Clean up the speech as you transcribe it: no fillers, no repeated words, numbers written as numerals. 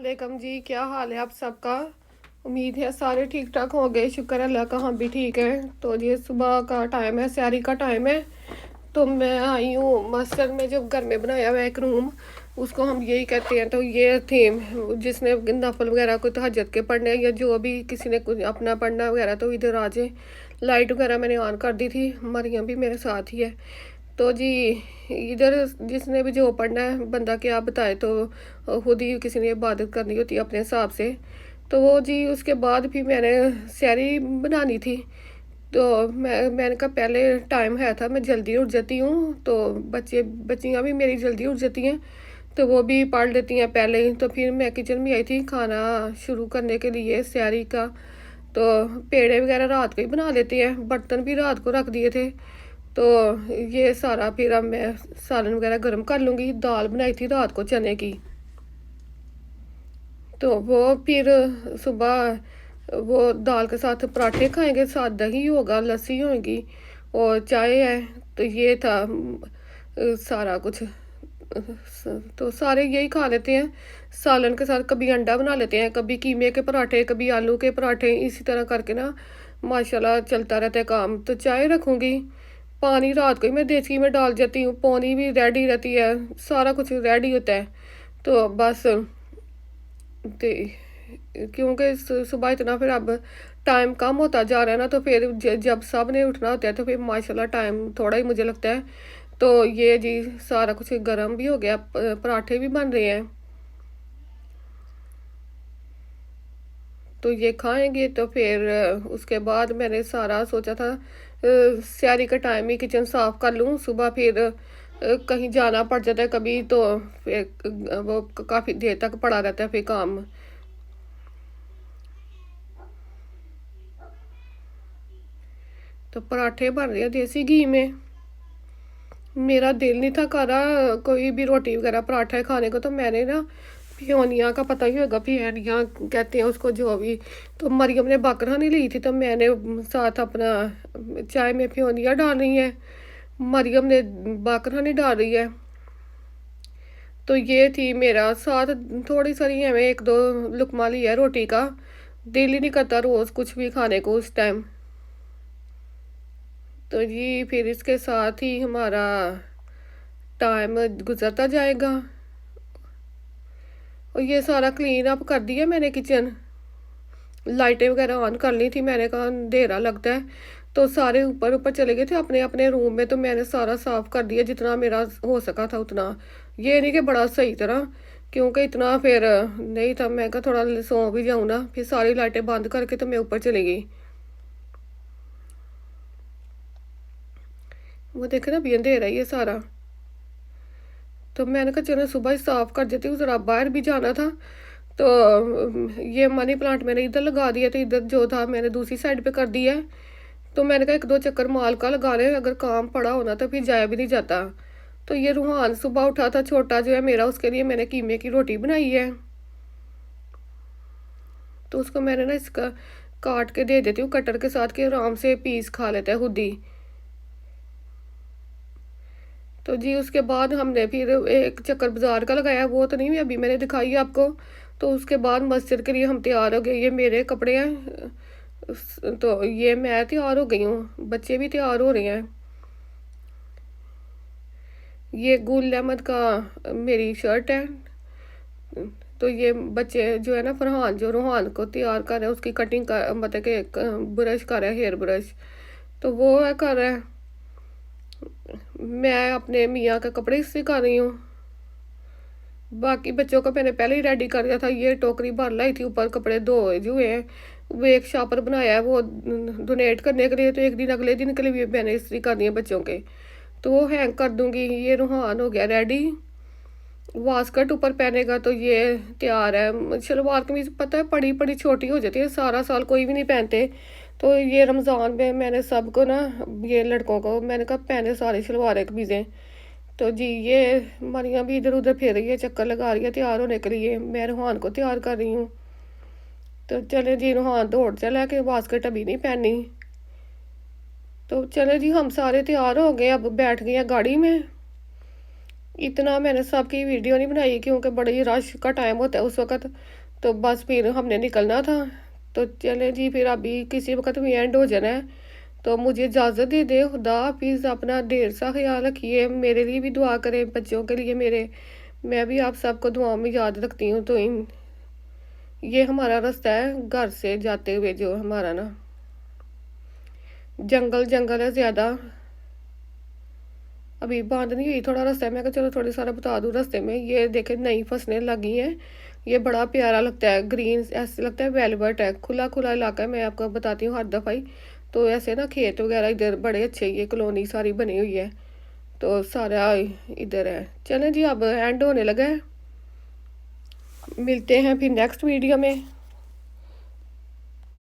वालेकुम जी, क्या हाल है आप सबका। उम्मीद है सारे ठीक ठाक हो गए। शुक्र है अल्लाह का, हम भी ठीक हैं। तो ये सुबह का टाइम है, सैरी का टाइम है। तो मैं आई हूँ मास्टर में, जो घर में बनाया हुआ है एक रूम, उसको हम यही कहते हैं। तो ये थीम, जिसने नफल वगैरह को तहज्जुद के पढ़ने या जो भी किसी ने कुछ अपना पढ़ना वगैरह तो इधर आ जाए। लाइट वगैरह मैंने ऑन कर दी थी, मरियम भी मेरे साथ ही है। तो जी इधर जिसने भी जो पढ़ना है बंदा क्या बताए, तो खुद ही किसी ने इबादत करनी होती है अपने हिसाब से। तो वो जी उसके बाद भी मैंने सैरी बनानी थी। तो मैंने कहा पहले टाइम है था, मैं जल्दी उठ जाती हूँ, तो बच्चियाँ भी मेरी जल्दी उठ जाती हैं, तो वो भी पढ़ लेती हैं पहले ही। तो फिर मैं किचन में आई थी खाना शुरू करने के लिए सैरी का। तो पेड़े वगैरह रात को ही बना लेते हैं, बर्तन भी रात को रख दिए थे। तो ये सारा फिर अब मैं सालन वगैरह गर्म कर लूँगी। दाल बनाई थी रात को चने की, तो वो फिर सुबह वो दाल के साथ पराठे खाएंगे, साथ दही होगा, लस्सी होगी और चाय है। तो ये था सारा कुछ। तो सारे यही खा लेते हैं सालन के साथ। कभी अंडा बना लेते हैं, कभी कीमे के पराठे, कभी आलू के पराठे, इसी तरह करके ना माशाल्लाह चलता रहता है काम। तो चाय रखूँगी, पानी रात को ही मैं देसी में डाल जाती हूँ, पानी भी रेडी रहती है, सारा कुछ रेडी होता है। तो बस ते क्योंकि सुबह इतना फिर अब टाइम कम होता जा रहा है ना, तो फिर जब सब ने उठना होता है तो फिर माशाल्लाह टाइम थोड़ा ही मुझे लगता है। तो ये जी सारा कुछ गर्म भी हो गया, पराठे भी बन रहे हैं। तो ये खाएंगे तो फिर उसके बाद मैंने सारा सोचा था सैरी का टाइम ही किचन साफ कर लूँ। सुबह फिर कहीं जाना पड़ जाता है कभी, तो फिर वो काफ़ी देर तक पड़ा रहता है फिर काम। तो पराठे बन रहे हैं देसी घी में। मेरा दिल नहीं था कर रहा कोई भी रोटी वगैरह पराठा खाने को, तो मैंने ना पियोनिया का पता ही होगा, पियोनिया कहते हैं उसको जो भी। तो मरियम ने बाकरहानी ली थी, तो मैंने साथ अपना चाय में पियोनिया डाल रही है, मरियम ने बाकरहानी डाल रही है। तो ये थी मेरा साथ। थोड़ी सारी हमें एक दो लुकमा लिया रोटी का, दिल ही नहीं करता रोज़ कुछ भी खाने को उस टाइम। तो जी फिर इसके साथ ही हमारा टाइम गुजरता जाएगा। और ये सारा क्लीन अप कर दिया मैंने किचन, लाइटें वगैरह ऑन कर ली थी। मैंने कहा अंधेरा लगता है, तो सारे ऊपर ऊपर चले गए थे अपने अपने रूम में। तो मैंने सारा साफ़ कर दिया जितना मेरा हो सका था उतना। ये नहीं कि बड़ा सही तरह, क्योंकि इतना फिर नहीं था। मैं कहा थोड़ा सो भी जाऊँ ना, फिर सारी लाइटें बंद करके तो मैं ऊपर चली गई। वो देखे ना अभी अंधेरा ही है सारा। तो मैंने कहा चलो सुबह ही साफ़ कर देती हूँ, ज़रा बाहर भी जाना था। तो ये मनी प्लांट मैंने इधर लगा दिया, तो इधर जो था मैंने दूसरी साइड पे कर दिया है। तो मैंने कहा एक दो चक्कर माल का लगा ले, अगर काम पड़ा होना तो फिर जाया भी नहीं जाता। तो ये रूहान सुबह उठा था छोटा जो है मेरा, उसके लिए मैंने कीमे की रोटी बनाई है। तो उसको मैंने ना इसका काट के दे देती हूँ कटर के साथ, के आराम से पीस खा लेता है खुद ही। तो जी उसके बाद हमने फिर एक चक्कर बाज़ार का लगाया, वो तो नहीं अभी मैंने दिखाई आपको। तो उसके बाद मस्जिद के लिए हम तैयार हो गए। ये मेरे कपड़े हैं, तो ये मैं तैयार हो गई हूँ, बच्चे भी तैयार हो रहे हैं। ये गुल अहमद का मेरी शर्ट है। तो ये बच्चे जो है ना, फरहान जो रूहान को तैयार कर रहा है, उसकी कटिंग कर मतलब कि ब्रश कर रहा है, हेयर ब्रश, तो वो है कर रहा है। मैं अपने मियाँ का कपड़े इस्त्री कर रही हूँ। बाकी बच्चों का मैंने पहले ही रेडी कर दिया था। ये टोकरी भर लाई थी, ऊपर कपड़े धोए जो हैं। वो एक शापर बनाया है वो डोनेट करने के लिए, तो एक दिन अगले दिन के लिए भी मैंने इस्त्री करनी है बच्चों के, तो वो हैंग कर दूंगी। ये रूहान हो गया रेडी, वास्कट ऊपर पहनेगा तो ये तैयार है। शलवार कमीज पता है बड़ी बड़ी छोटी हो जाती है, सारा साल कोई भी नहीं पहनते। तो ये रमज़ान में मैंने सबको ना, ये लड़कों को मैंने कहा पहने सारी शलवारें कमीज़ें। तो जी ये मरियम भी इधर उधर फिर रही है, चक्कर लगा रही है तैयार होने के लिए। मैं रूहान को तैयार कर रही हूँ। तो चले जी रूहान दौड़ चला कि बास्केट अभी नहीं पहनी। तो चले जी हम सारे तैयार हो गए, अब बैठ गए हैं गाड़ी में। इतना मैंने सबकी वीडियो नहीं बनाई क्योंकि बड़ी रश का टाइम होता है उस वक़्त, तो बस फिर हमने निकलना था। तो चलें जी, फिर अभी किसी वक़्त भी एंड हो जाना है, तो मुझे इजाज़त दे दें। खुदा हाफिज़, अपना ढेर सा ख्याल रखिए, मेरे लिए भी दुआ करें, बच्चों के लिए मेरे। मैं भी आप सबको दुआओं में याद रखती हूँ। तो इन ये हमारा रास्ता है घर से जाते हुए, जो हमारा ना जंगल जंगल है ज़्यादा, अभी बांध नहीं हुई, थोड़ा रास्ता है। मैं कहा चलो थोड़ी सारा बता दूँ रास्ते में। ये देखे नई फसलें लगी हैं, ये बड़ा प्यारा लगता है, ग्रीन ऐसे लगता है वेलवेट है, खुला खुला इलाका है। मैं आपको बताती हूँ हर दफ़ा ही, तो ऐसे ना खेत वगैरह इधर बड़े अच्छे, ये कॉलोनी सारी बनी हुई है, तो सारा इधर है। चलें जी, अब एंड होने लगा है, मिलते हैं फिर नेक्स्ट वीडियो में।